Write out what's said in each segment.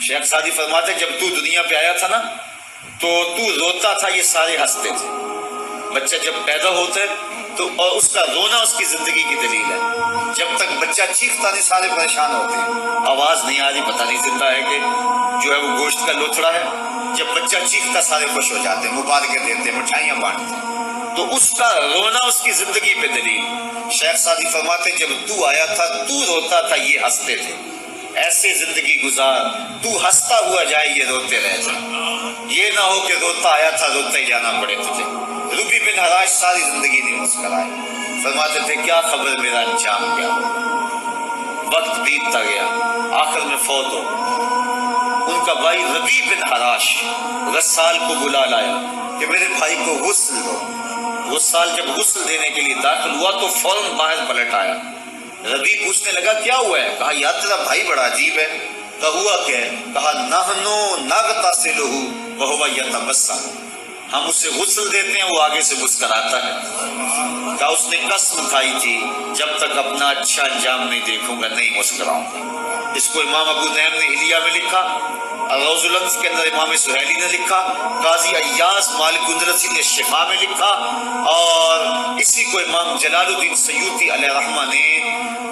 شیخ Saadi فرماتے جب تو دنیا پہ آیا تھا نا تو روتا تھا، یہ سارے ہنستے تھے. بچہ جب پیدا ہوتا ہے تو اور اس کا رونا اس کی زندگی کی دلیل ہے. جب تک بچہ چیختا نہیں سارے پریشان ہوتے ہیں، آواز نہیں آ رہی، پتہ نہیں زندہ ہے کہ جو ہے وہ گوشت کا لوتھڑا ہے. جب بچہ چیختا سارے خوش ہو جاتے ہیں، مبارکیں دیتے ہیں، مٹھائیاں بانٹتے ہیں. تو اس کا رونا اس کی زندگی پہ دلیل. شیخ سعدی فرماتے جب تو آیا تھا تو روتا تھا، یہ ہنستے تھے. ایسے زندگی گزار تو ہنستا ہوا جائے، یہ روتے رہ جائے. یہ نہ ہو کہ روتا آیا تھا روتا ہی جانا پڑے تجھے. ربی بن حراش ساری زندگی نہیں مسکرائے. فرماتے تھے کیا خبر میرا انجام کیا ہو. وقت بیتتا گیا، آخر میں فوت ہو. ان کا بھائی ربی بن حراش غسال کو بلا لایا کہ میرے بھائی کو غسل دو. غسال جب غسل دینے کے لیے داخل ہوا تو فوراً باہر پلٹ آیا. ربی پوچھنے لگا کیا ہوا ہے؟ کہا یا تیرا بھائی بڑا عجیب ہے. کہا ہوا کیا ہے؟ کہا نحنو نغتسلہ وہو یتبسم، ہم اسے غسل دیتے ہیں وہ آگے سے مسکراتا ہے. کہا اس نے قسم کھائی تھی جب تک اپنا اچھا انجام نہیں دیکھوں گا نہیں مسکراؤں گا. اس کو امام ابو نعیم نے حلیہ میں لکھا، روز الانف کے اندر امام سہیلی نے لکھا، قاضی ایاز مالک اندرسی نے شفا میں لکھا، اور اسی کو امام جلال الدین سیوطی علیہ رحمہ نے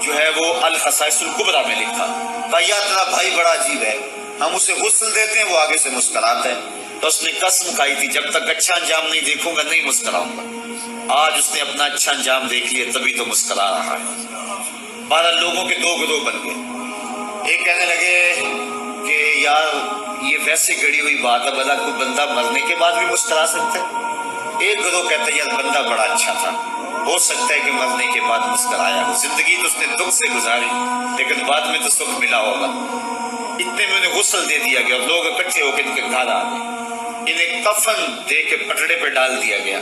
جو ہے وہ الخصائص الکبریٰ میں لکھا. کہا یا تیرا بھائی بڑا عجیب ہے، ہم اسے غسل دیتے ہیں وہ آگے سے مسکراتا ہے. تو اس نے قسم کھائی تھی جب تک اچھا انجام نہیں دیکھوں گا نہیں مسکراؤں گا. آج اس نے اپنا اچھا انجام دیکھ لیا تبھی تو مسکرا رہا ہے. 12 لوگوں کے 2 گروہ بن گئے. ایک کہنے لگے کہ یار یہ ویسے گڑی ہوئی بات ہے، بھلا کوئی بندہ مرنے کے بعد بھی مسکرا سکتا ہے. ایک گروہ کہتا ہے یار بندہ بڑا اچھا تھا، ہو سکتا ہے کہ مرنے کے بعد مسکرایا. زندگی تو اس نے دکھ سے گزاری لیکن بعد میں تو سکھ ملا ہوگا. اتنے میں انہیں غسل دے دیا گیا اور لوگ اکٹھے ہو کے ان کے گھر آ گئے. انہیں کفن دے کے پٹڑے پہ ڈال دیا گیا.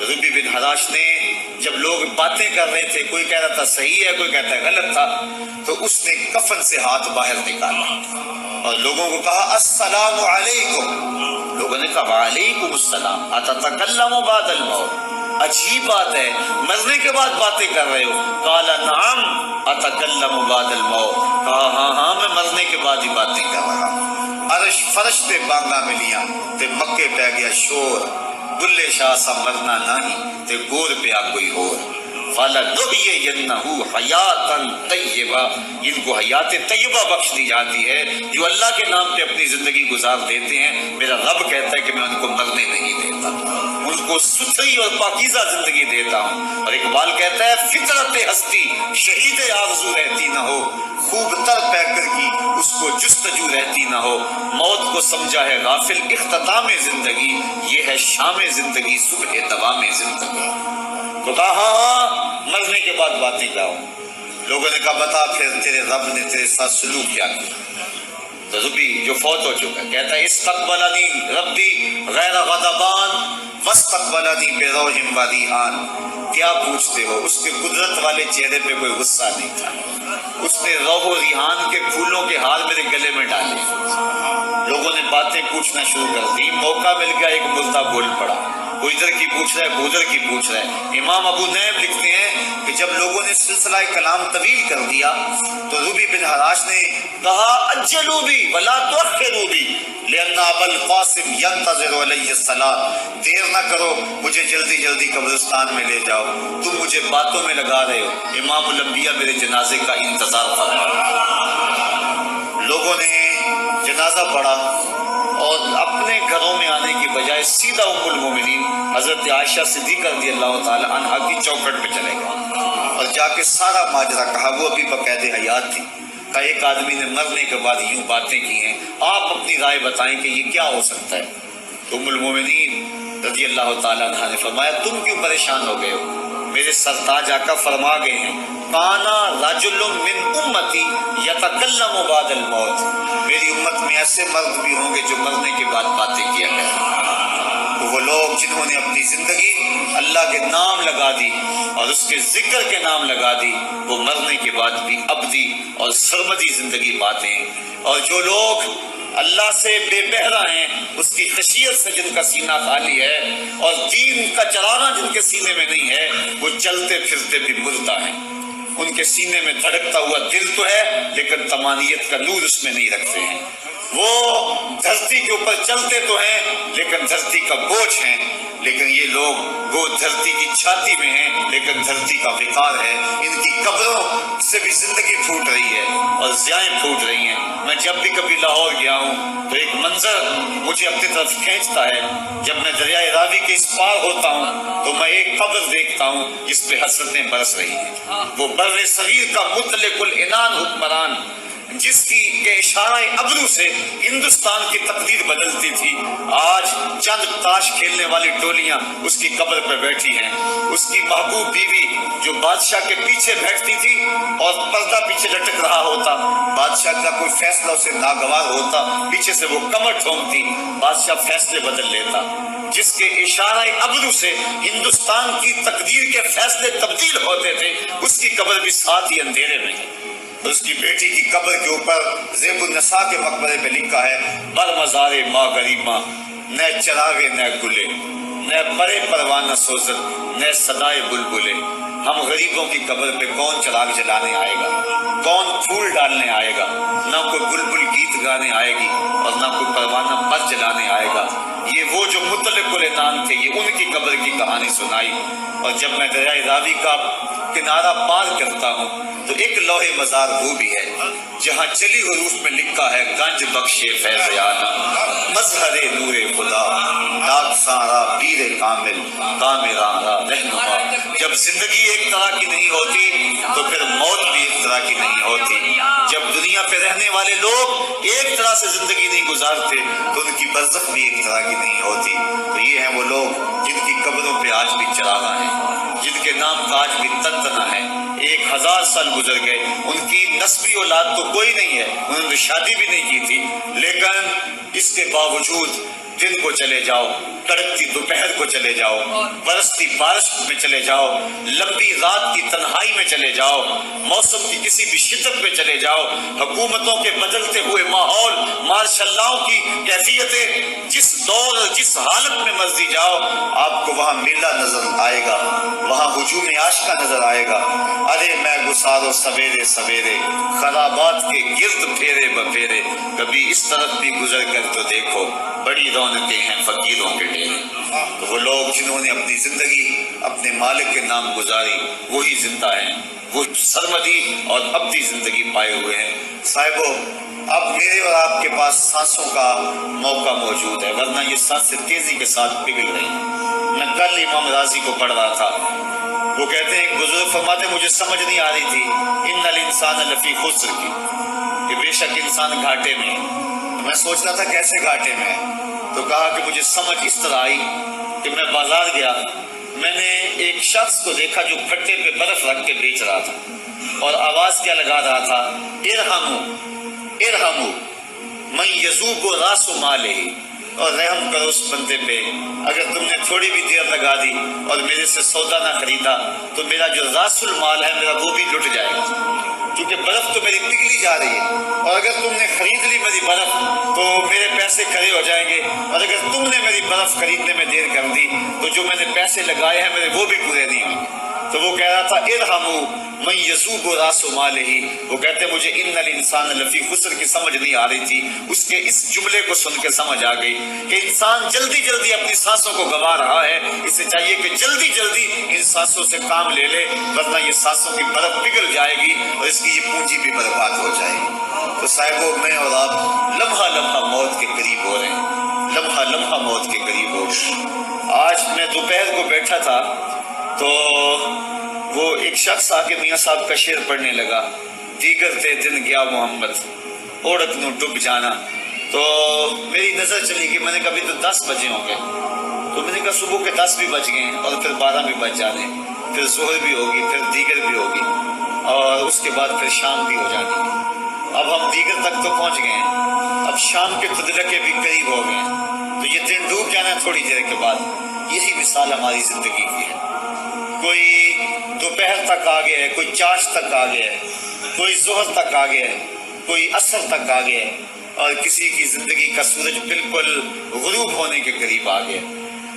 ربی بن حراش نے جب لوگ باتیں کر رہے تھے، کوئی کہہ رہا تھا صحیح ہے کوئی کہتا ہے غلط تھا، تو اس نے کفن سے ہاتھ باہر نکالا اور لوگوں کو کہا السلام علیکم. لوگوں نے کہا وعلیکم السلام اتتکلم بعد الموت، عجیب بات ہے مرنے کے بعد باتیں کر رہے ہو. قال نعم اتکلم بعد الموت، کہا ہاں ہاں میں مرنے کے بعد ہی باتیں کر رہا ہوں. عرش فرش تے بانگا ملیاں تے مکے پہ گیا شور، بلے شاہ سا مرنا نہیں تے گور پہ آ کوئی اور. فَلَنُحْيِيَنَّهُ حَيَاتًا طَيِّبَةً، ان کو حیات طیبہ بخش دی جاتی ہے جو اللہ کے نام پہ اپنی زندگی گزار دیتے ہیں. میرا رب کہتا ہے کہ میں ان کو مرنے نہیں دیتا، ان کو ستھری اور پاکیزہ زندگی دیتا ہوں. اور اقبال کہتا ہے فطرت ہستی شہید آرزو رہتی نہ ہو، خوب تر پیکر کی اس کو جستجو رہتی نہ ہو. موت کو سمجھا ہے غافل اختتام زندگی، یہ ہے شام زندگی صبح دوام زندگی. تو کہا ہاں مرنے کے بعد باتیں کیا ہوں. لوگوں نے کہا بتا پھر تیرے رب نے تیرے ساتھ سلوک کیا کیا. تو ربی جو فوت ہو چکا کہتا ہے استقبلنی ربی غیر غضبان واستقبلنی بروح وریحان. کیا پوچھتے ہو، اس کے قدرت والے چہرے پہ کوئی غصہ نہیں تھا. اس نے روح و ریحان کے پھولوں کے ہار میرے گلے میں ڈالے. لوگوں نے باتیں پوچھنا شروع کر دی. موقع مل گیا ایک مردہ بول پڑا، کوئی ادھر کی پوچھ رہا ہے کوئی ادھر کی پوچھ رہا ہے. امام ابو نعیم لکھتے ہیں کہ جب لوگوں نے سلسلہ کلام طویل کر دیا تو ربی بن حراش نے کہا اجلوا بی ولا تؤخروا بی لأن ابا القاسم ينتظر علی الصلاۃ، دیر نہ کرو مجھے جلدی جلدی قبرستان میں لے جاؤ، تم مجھے باتوں میں لگا رہے ہو، امام الانبیاء میرے جنازے کا انتظار فرما. لوگوں نے جنازہ پڑھا اور اپنے گھروں میں آنے کی بجائے سیدھا ام المومنین حضرت عائشہ صدیقہ رضی اللہ تعالی عنہا کی چوکھٹ پہ چلے گئے اور جا کے سارا ماجرا کہا. وہ ابھی بقید حیات تھی. کہا ایک آدمی نے مرنے کے بعد یوں باتیں کی ہیں، آپ اپنی رائے بتائیں کہ یہ کیا ہو سکتا ہے. تو ام المومنین رضی اللہ تعالی عنہا نے فرمایا تم کیوں پریشان ہو گئے ہو، میرے سرتاج آقا فرما گئے ہیں کانا رجل من امتی یتکلم بعد الموت، میری امت میں ایسے مرد بھی ہوں گے جو مرنے کے بعد باتیں کیا کریں. وہ لوگ جنہوں نے اپنی زندگی اللہ کے نام لگا دی اور اس کے ذکر کے نام لگا دی، وہ مرنے کے بعد بھی ابدی اور سرمدی زندگی پاتے ہیں. اور جو لوگ اللہ سے بے بہرا ہیں، اس کی خشیت سے جن کا سینہ خالی ہے اور دین کا چلانا جن کے سینے میں نہیں ہے، وہ چلتے پھرتے بھی مردہ ہیں. ان کے سینے میں دھڑکتا ہوا دل تو ہے لیکن تمانیت کا نور اس میں نہیں رکھتے ہیں. وہ دھرتی کے اوپر چلتے تو ہیں لیکن دھرتی کا بوجھ ہیں، لیکن یہ لوگ وہ دھرتی کی چھاتی میں ہیں لیکن دھرتی کا وقار ہے۔ ان کی قبروں سے بھی زندگی پھوٹ رہی ہے اور ضیائیں پھوٹ رہی ہیں۔ میں جب بھی کبھی لاہور گیا ہوں تو ایک منظر مجھے اپنی طرف کھینچتا ہے۔ جب میں دریائے راوی کے اس پار ہوتا ہوں تو میں ایک قبر دیکھتا ہوں جس پہ حسرتیں برس رہی ہیں۔ وہ بر صغیر کا مطلق العنان حکمران جس کی کے اشارہ ابرو سے ہندوستان کی تقدیر بدلتی تھی، آج چند تاش کھیلنے والی ٹولیاں اس کی قبر پر بیٹھی ہیں۔ اس کی محبوب بیوی جو بادشاہ کے پیچھے بیٹھتی تھی اور پردہ پیچھے لٹک رہا ہوتا، بادشاہ کا کوئی فیصلہ اسے ناگوار ہوتا، پیچھے سے وہ کمر ٹھونکتی، بادشاہ فیصلے بدل لیتا۔ جس کے اشارہ ابرو سے ہندوستان کی تقدیر کے فیصلے تبدیل ہوتے تھے، اس کی قبر بھی ساتھ ہی اندھیرے میں ہے۔ اس کی بیٹی کی قبر کے اوپر زیب النساء کے مقبرے پہ لکھا ہے، بر مزار ماں غریباں، نہ چراغے نہ گلے، نہ پرے پروانہ سوزن، نہ صدائے بلبلے۔ ہم غریبوں کی قبر پہ کون چراغ جلانے آئے گا، کون پھول ڈالنے آئے گا؟ نہ کوئی بلبل گیت گانے آئے گی اور نہ کوئی پروانہ پر جلانے آئے گا۔ یہ وہ جو مطلق العنان تھے، یہ ان کی قبر کی کہانی سنائی۔ اور جب میں دریائے راوی کا کنارہ پار کرتا ہوں تو ایک لوح مزار وہ بھی ہے جہاں جلی حروف میں لکھا ہے، گنج بخشے فیض عالم، مظہر نور خدا، ڈاک سارا پیر کامل، کامرانہ رہنما۔ جب زندگی ایک طرح کی نہیں ہوتی تو پھر موت بھی ایک طرح کی نہیں ہوتی۔ جب دنیا پہ رہنے والے لوگ ایک طرح سے زندگی نہیں گزارتے تو ان کی برزخ بھی ایک طرح کی نہیں ہوتی۔ تو یہ ہیں وہ لوگ جن کی قبروں پہ آج بھی چراغاں ہیں، جن کے نام کا آج بھی تنتنا ہے۔ 1000 سال گزر گئے، ان کی نسبی اولاد تو کوئی نہیں ہے، انہوں نے شادی بھی نہیں کی تھی، لیکن اس کے باوجود دن کو چلے جاؤ، کڑکتی دوپہر کو چلے جاؤ، برستی بارش میں چلے جاؤ، لمبی رات کی تنہائی میں چلے جاؤ، موسم کی کسی بھی شدت میں چلے جاؤ، حکومتوں کے بدلتے ہوئے ماحول، مارشل لاؤ کی کیفیتیں، جس دور جس حالت میں مرضی جاؤ، آپ کو وہاں میلہ نظر آئے گا، وہاں ہجوم عاشقہ نظر آئے گا۔ ارے میں گسارو سویرے سویرے، خرابات کے گرد پھیرے بپھیرے، کبھی اس طرف بھی گزر کر تو دیکھو، بڑی رونقیں ہیں فقیروں کے ڈیرے۔ تو وہ لوگ جنہوں نے اپنی زندگی اپنے مالک کے نام گزاری، وہی زندہ ہیں، وہ سرمدی اور ابدی زندگی پائے ہوئے ہیں۔ صاحبو، اب میرے اور آپ کے پاس سانسوں کا موقع موجود ہے، ورنہ یہ سانسیں تیزی کے ساتھ پگھل رہی ہیں۔ میں کل امام راضی کو پڑھ رہا تھا، وہ کہتے ہیں، ایک بزرگ فرماتے مجھے سمجھ نہیں آ رہی تھی، ان الانسان لفی خسر کی، کہ بے شک انسان گھاٹے میں ہے۔ میں سوچ رہا تھا کیسے گھاٹے میں ہے، تو کہا کہ مجھے سمجھ اس طرح آئی کہ میں بازار گیا، میں نے ایک شخص کو دیکھا جو پھٹے پہ برف رکھ کے بیچ رہا تھا اور آواز کیا لگا رہا تھا، ارحمو ارحمو من یذوب راس مالہ، اور رحم کرو اس بندے پہ، اگر تم نے تھوڑی بھی دیر لگا دی اور میرے سے سودا نہ خریدا تو میرا جو راس المال ہے میرا وہ بھی لٹ جائے گا، کیونکہ برف تو میری پگھلی جا رہی ہے، اور اگر تم نے خرید لی میری برف تو میرے پیسے کھڑے ہو جائیں گے، اور اگر تم نے میری برف خریدنے میں دیر کر دی تو جو میں نے پیسے لگائے ہیں میرے وہ بھی پورے نہیں ہوں گے۔ تو وہ کہہ رہا تھا ارحمو من یذوب راس مالہ، وہ کہتے ہیں مجھے ان الانسان لفی خسر کی سمجھ نہیں آ رہی تھی، اس کے اس جملے کو سن کے سمجھ آ گئی کہ انسان جلدی جلدی اپنی سانسوں کو گنوا رہا ہے، اسے چاہیے کہ جلدی جلدی ان سانسوں سے کام لے لے، ورنہ یہ سانسوں کی برف پگھل جائے گی اور اس کی یہ پونجی بھی برباد ہو جائے گی۔ تو صاحبو، میں اور آپ لمحہ لمحہ موت کے قریب ہو رہے ہیں، لمحہ لمحہ موت کے قریب ہو رہے ہیں۔ آج میں دوپہر کو بیٹھا تھا تو وہ ایک شخص آ کے میاں صاحب کا شعر پڑھنے لگا، دیگر تے دن گیا محمد اوڑک نو ڈب جانا، تو میری نظر چلی گئی، میں نے کہا ابھی تو 10 بجے ہوں گے، تو میں نے کہا صبح کے 10 بھی بج گئے ہیں اور پھر 12 بھی بج جانے، پھر ظہر بھی ہوگی، پھر دیگر بھی ہوگی اور اس کے بعد پھر شام بھی ہو جانی ہے۔ اب ہم دیگر تک تو پہنچ گئے ہیں، اب شام کے تدلکے بھی قریب ہو گئے ہیں، تو یہ دن ڈوب جانا ہے تھوڑی دیر کے بعد۔ یہی مثال ہماری زندگی کی ہے، کوئی دوپہر تک آ گیا ہے، کوئی چاش تک آ گیا ہے، کوئی ظہر تک آ گیا ہے، کوئی عصر تک آ گیا ہے، اور کسی کی زندگی کا سورج بالکل غروب ہونے کے قریب آ گیا۔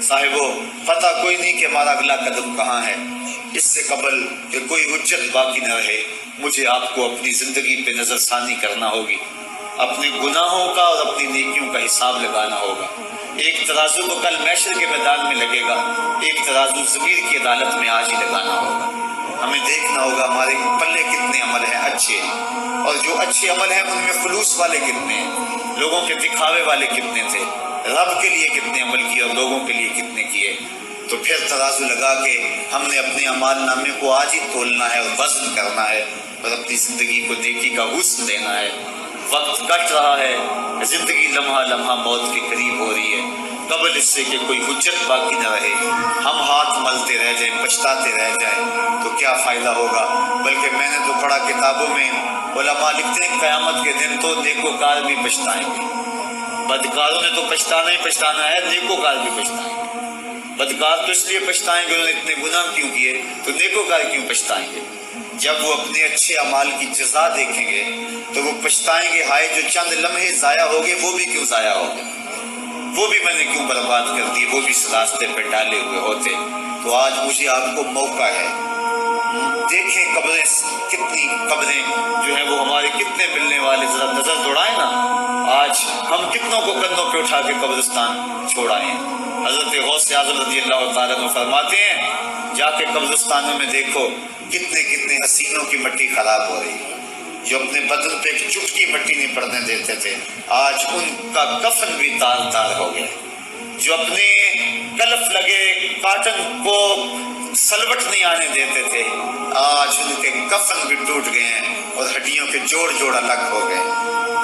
صاحبو، پتہ کوئی نہیں کہ ہمارا اگلا قدم کہاں ہے۔ اس سے قبل کہ کوئی حجت باقی نہ رہے، مجھے آپ کو اپنی زندگی پہ نظر ثانی کرنا ہوگی، اپنے گناہوں کا اور اپنی نیکیوں کا حساب لگانا ہوگا۔ ایک ترازو تو کل محشر کے میدان میں لگے گا، ایک ترازو ضمیر کی عدالت میں آج ہی لگانا ہوگا۔ ہمیں دیکھنا ہوگا ہمارے پلے کتنے عمل ہیں اچھے، اور جو اچھے عمل ہیں ان میں خلوص والے کتنے ہیں، لوگوں کے دکھاوے والے کتنے تھے، رب کے لیے کتنے عمل کیے اور لوگوں کے لیے کتنے کیے۔ تو پھر ترازو لگا کے ہم نے اپنے اعمال نامے کو آج ہی تولنا ہے اور وزن کرنا ہے، اور اپنی زندگی کو نیکی کا حسن دینا ہے۔ وقت کٹ رہا ہے، زندگی لمحہ لمحہ موت کے قریب ہو رہی ہے، قبل اس سے کہ کوئی حجت باقی نہ رہے، ہم ہاتھ ملتے رہ جائیں، پچھتاتے رہ جائیں تو کیا فائدہ ہوگا۔ بلکہ میں نے تو پڑھا کتابوں میں، علماء لکھتے ہیں قیامت کے دن تو نیکوکار بھی پچھتائیں گے۔ بدکاروں نے تو پچھتانا ہی پچھتانا ہے، نیکوکار بھی پچھتائیں گے۔ بدکار تو اس لیے پچھتائیں گے انہوں نے اتنے گناہ کیوں کیے، تو نیکوکار کیوں پچھتائیں گے؟ جب وہ اپنے اچھے اعمال کی جزا دیکھیں گے تو وہ پچھتائیں گے، ہائے جو چند لمحے ضائع ہو گئے وہ بھی کیوں ضائع ہو گئے، وہ بھی میں نے کیوں برباد کر دی، وہ بھی اس راستے پہ ڈالے ہوئے ہوتے۔ تو آج مجھے آپ کو موقع ہے، دیکھیں قبریں کتنی، قبریں جو ہیں وہ ہمارے کتنے ملنے والے، ذرا نظر دوڑائیں نا، آج ہم کتنوں کو کندھوں پہ اٹھا کے قبرستان چھوڑائے ہیں۔ حضرت غوث اعظم رضی اللہ تعالیٰ عنہ فرماتے ہیں جا کے قبرستانوں میں دیکھو کتنے کتنے حسینوں کی مٹی خراب ہو رہی ہے، جو اپنے بدن پہ ایک چٹکی مٹی نہیں پڑنے دیتے تھے، آج ان کا کفن بھی تار تار ہو گیا۔ جو اپنے کلف لگے کاٹن کو سلوٹ نہیں آنے دیتے تھے، آج ان کے کفن بھی ٹوٹ گئے ہیں اور ہڈیوں کے جوڑ جوڑ الگ ہو گئے۔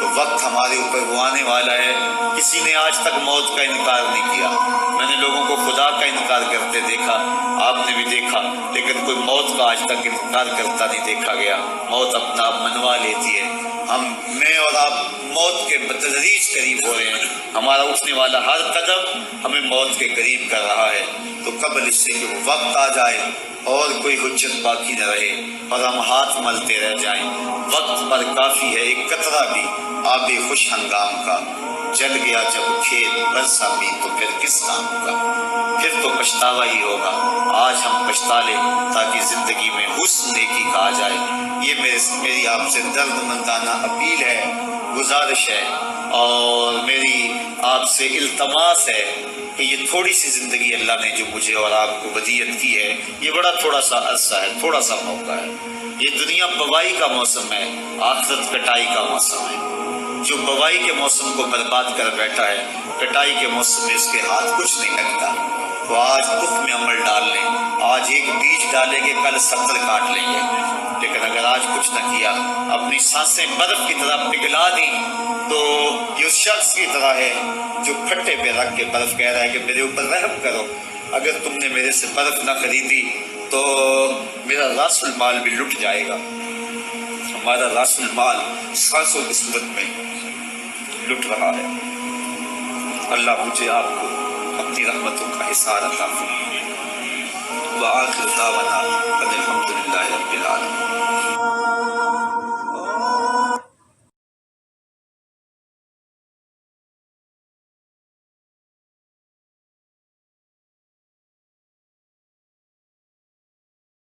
تو وقت ہمارے اوپر وہ آنے والا ہے، کسی نے آج تک موت کا انکار نہیں کیا۔ میں نے لوگوں کو خدا کا انکار کرتے دیکھا، آپ نے بھی دیکھا، لیکن کوئی موت کا آج تک انکار کرتا نہیں دیکھا گیا۔ موت اپنا آپ منوا لیتی ہے، میں اور آپ موت کے بتدریج قریب ہو رہے ہیں، ہمارا اٹھنے والا ہر قدم ہمیں موت کے قریب کر رہا ہے۔ تو قبل اس سے کہ وہ وقت آ جائے اور کوئی حجت باقی نہ رہے اور ہم ہاتھ ملتے رہ جائیں، وقت پر کافی ہے ایک قطرہ بھی آب خوش ہنگام کا، جل گیا جب کھیت برسا بھی تو پھر کس کام کا، پھر تو پچھتاوا ہی ہوگا۔ آج ہم پچھتا لیں تاکہ زندگی میں حسن نیکی کا آ جائے۔ یہ میری آپ سے درد مندانہ اپیل ہے، گزارش ہے، اور میری آپ سے التماس ہے کہ یہ تھوڑی سی زندگی اللہ نے جو مجھے اور آپ کو ودیعت کی ہے، یہ بڑا تھوڑا سا عرصہ ہے، تھوڑا سا موقع ہے۔ یہ دنیا بوائی کا موسم ہے، آخرت کٹائی کا موسم ہے۔ جو بوائی کے موسم کو برباد کر بیٹھا ہے، کٹائی کے موسم میں اس کے ہاتھ کچھ نہیں لگتا۔ تو آج تخم عمل ڈال لیں، آج ایک بیج ڈالیں گے کل 70 کاٹ لیں گے، لیکن اگر آج کچھ نہ کیا، اپنی سانسیں برف کی طرح پگھلا دی تو یہ اس شخص کی طرح ہے جو پھٹے پہ رکھ کے برف کہہ رہا ہے کہ میرے اوپر رحم کرو، اگر تم نے میرے سے برف نہ خریدی تو میرا راس المال بھی لٹ جائے گا۔ ہمارا راس المال سانسوں کی صورت میں لٹ رہا ہے۔ اللہ مجھے آپ کو اپنی رحمتوں کا حصار عطا فرمائے۔ وآخر دعوانا